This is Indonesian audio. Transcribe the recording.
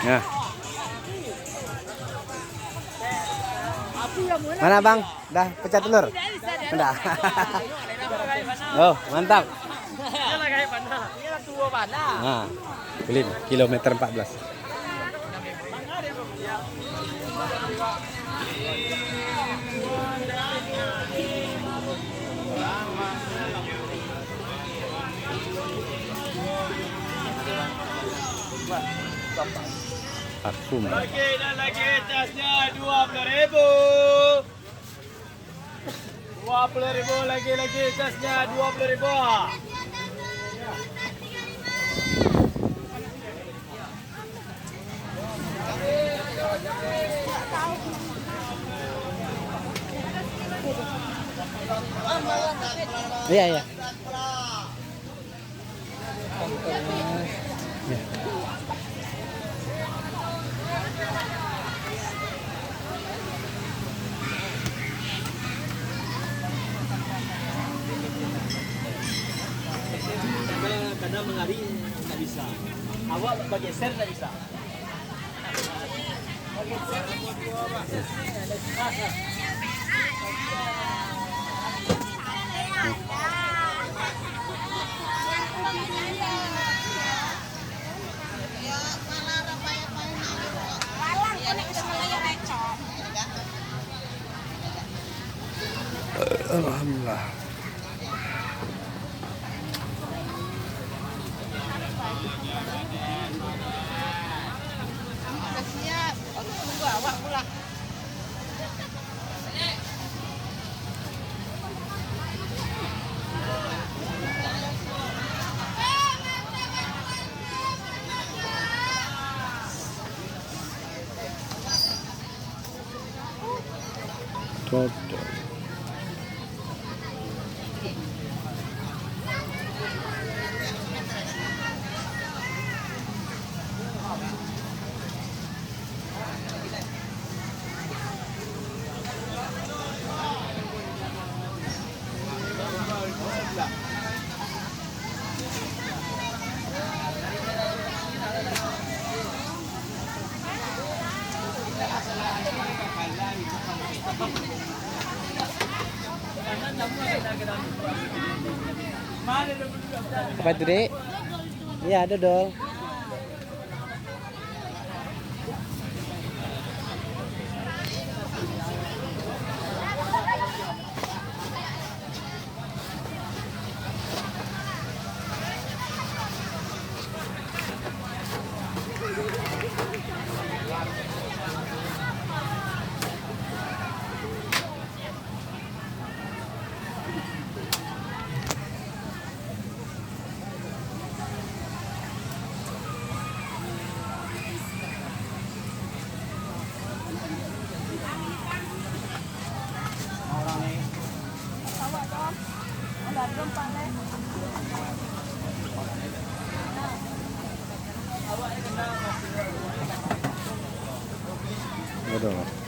Ya. Mana bang? Dah pecah telur? Udah. Oh mantap. Nah, Belin kilometer 14. Parfum. Lagi tasnya 20.000. 20.000 lagi tasnya 20.000. Iya iya. Kadang mengari nggak bisa. Awak bergeser nggak bisa. Alhamdulillah. Siap, tunggu awak pulang. Toto. Apa itu, Dek? Iya, ada dong. Aduh.